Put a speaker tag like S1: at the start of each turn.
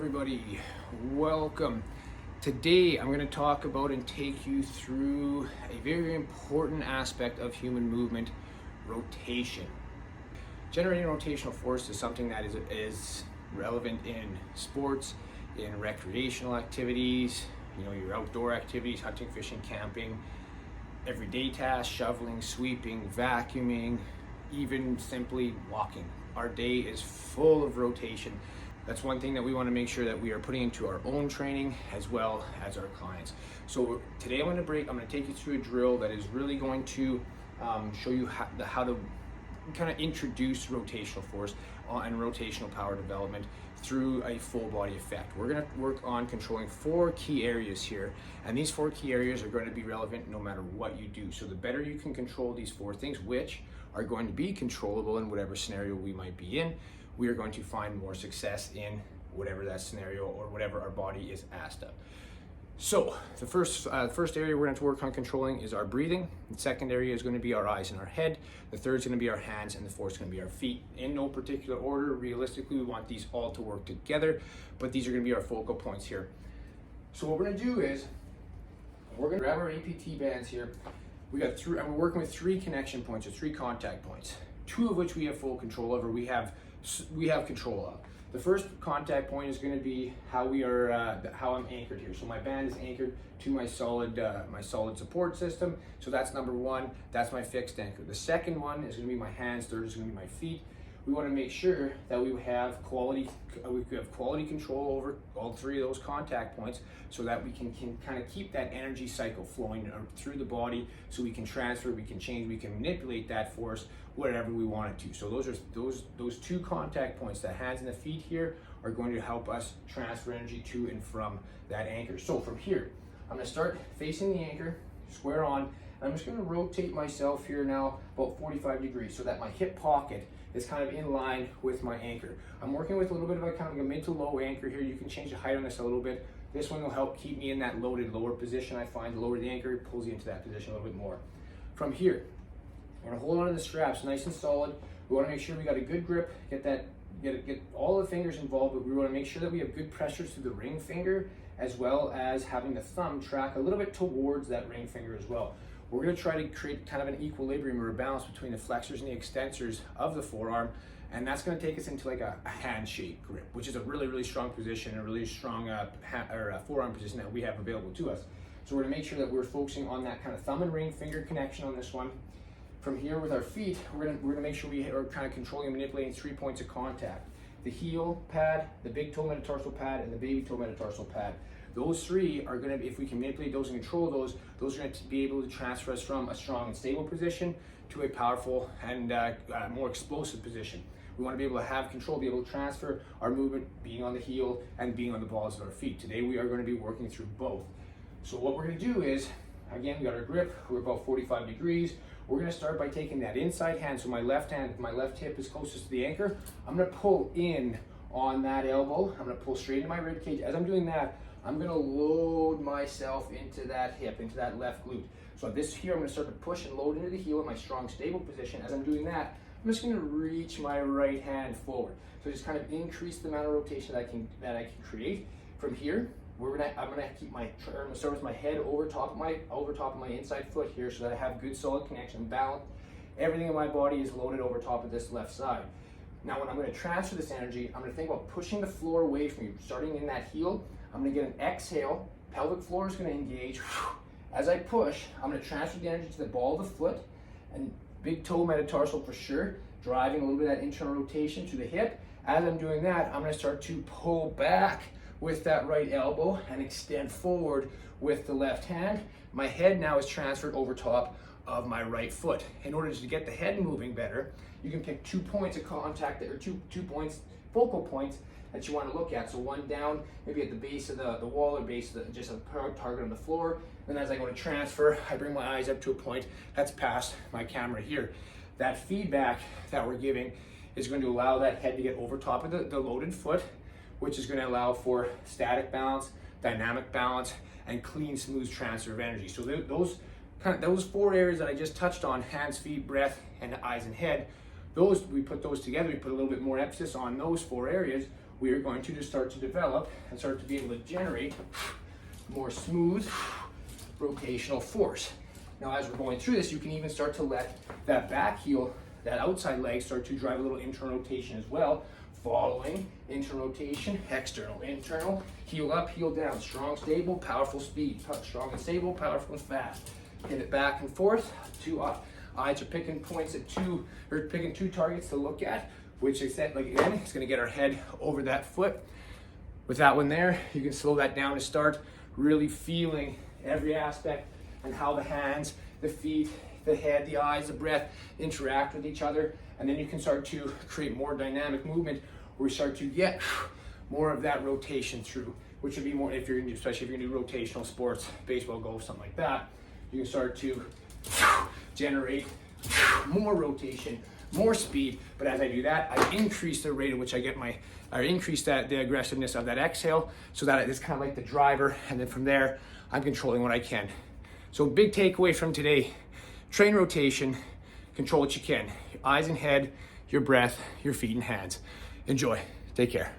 S1: everybody, welcome. Today I'm going to talk about and take you through a very important aspect of human movement, rotation. Generating rotational force is something that is relevant in sports, in recreational activities, your outdoor activities, hunting, fishing, camping, everyday tasks, shoveling, sweeping, vacuuming, even simply walking. Our day is full of rotation. That's one thing that we want to make sure that we are putting into our own training as well as our clients. So today I'm going to take you through a drill that is really going to show you how to kind of introduce rotational force and rotational power development through a full body effect. We're going to work on controlling 4 key areas here, and these 4 key areas are going to be relevant no matter what you do. So the better you can control these 4 things, which are going to be controllable in whatever scenario we might be in, we are going to find more success in whatever that scenario or whatever our body is asked of. So the first area we're going to work on controlling is our breathing. The second area is going to be our eyes and our head. The third is going to be our hands, and the fourth is going to be our feet. In no particular order. Realistically, we want these all to work together, but these are going to be our focal points here. So what we're going to do is we're going to grab our APT bands here. And we're working with 3 connection points or 3 contact points, 2 of which we have full control over. We have control of. The first contact point is going to be how I'm anchored here. So my band is anchored to my solid support system. So that's number 1. That's my fixed anchor. The second one is going to be my hands. Third is going to be my feet. We want to make sure that we have quality control over all 3 of those contact points, so that we can kind of keep that energy cycle flowing through the body, so we can transfer, we can change, we can manipulate that force wherever we want it to. So those 2 contact points, the hands and the feet here, are going to help us transfer energy to and from that anchor. So from here, I'm going to start facing the anchor, square on, and I'm just going to rotate myself here now about 45 degrees so that my hip pocket is kind of in line with my anchor. I'm working with a little bit of a mid to low anchor here. You can change the height on this a little bit. This one will help keep me in that loaded lower position. I find the lower the anchor, it pulls you into that position a little bit more. From here, we're gonna hold on to the straps nice and solid. We wanna make sure we got a good grip, get all the fingers involved, but we wanna make sure that we have good pressure through the ring finger, as well as having the thumb track a little bit towards that ring finger as well. We're going to try to create kind of an equilibrium or a balance between the flexors and the extensors of the forearm, and that's going to take us into like a handshake grip, which is a really, really strong position, a really strong forearm position that we have available to us. So we're going to make sure that we're focusing on that kind of thumb and ring finger connection on this one. From here with our feet, we're going to make sure we are kind of controlling and manipulating 3 points of contact: the heel pad, the big toe metatarsal pad, and the baby toe metatarsal pad. Those 3 are going to be, if we can manipulate those and control those are going to be able to transfer us from a strong and stable position to a powerful and more explosive position. We want to be able to have control, be able to transfer our movement being on the heel and being on the balls of our feet. Today we are going to be working through both. So what we're going to do is, again, we got our grip, we're about 45 degrees. We're going to start by taking that inside hand, so my left hip is closest to the anchor. I'm going to pull in on that elbow. I'm going to pull straight into my rib cage. As I'm doing that, I'm going to load myself into that hip, into that left glute. So this here, I'm going to start to push and load into the heel in my strong, stable position. As I'm doing that, I'm just going to reach my right hand forward. So just kind of increase the amount of rotation that I can create. From here, I'm going to keep I'm going to start with my head over top of my inside foot here, so that I have good solid connection, balance. Everything in my body is loaded over top of this left side. Now when I'm going to transfer this energy, I'm going to think about pushing the floor away from you, starting in that heel. I'm going to get an exhale, pelvic floor is going to engage. As I push, I'm going to transfer the energy to the ball of the foot and big toe metatarsal for sure, driving a little bit of that internal rotation to the hip. As I'm doing that, I'm going to start to pull back with that right elbow and extend forward with the left hand. My head now is transferred over top of my right foot. In order to get the head moving better, you can pick 2 points of contact, or two focal points that you want to look at. So one down, maybe at the base of the wall, or base of just a target on the floor. And as I go to transfer, I bring my eyes up to a point that's past my camera here. That feedback that we're giving is going to allow that head to get over top of the loaded foot, which is going to allow for static balance, dynamic balance, and clean, smooth transfer of energy. So those 4 areas that I just touched on, hands, feet, breath, and eyes and head, we put those together, we put a little bit more emphasis on those 4 areas. we are going to just start to develop and start to be able to generate more smooth rotational force. Now, as we're going through this, you can even start to let that back heel, that outside leg, start to drive a little internal rotation as well. Following, internal rotation, external, internal, heel up, heel down, strong, stable, powerful speed, strong and stable, powerful and fast. Hit it back and forth, two up. Eyes are picking points at two, or picking two targets to look at, which is that, like again, it's gonna get our head over that foot. With that one there, you can slow that down to start really feeling every aspect and how the hands, the feet, the head, the eyes, the breath interact with each other. And then you can start to create more dynamic movement where we start to get more of that rotation through, which would be more, if you're gonna do, especially if you're gonna do rotational sports, baseball, golf, something like that, you can start to generate more rotation, more speed. But as I do that, I increase the rate at which I get increase the aggressiveness of that exhale, so that it's kind of like the driver, and then from there, I'm controlling what I can. So big takeaway from today, train rotation, control what you can. Your eyes and head, your breath, your feet and hands. Enjoy, take care.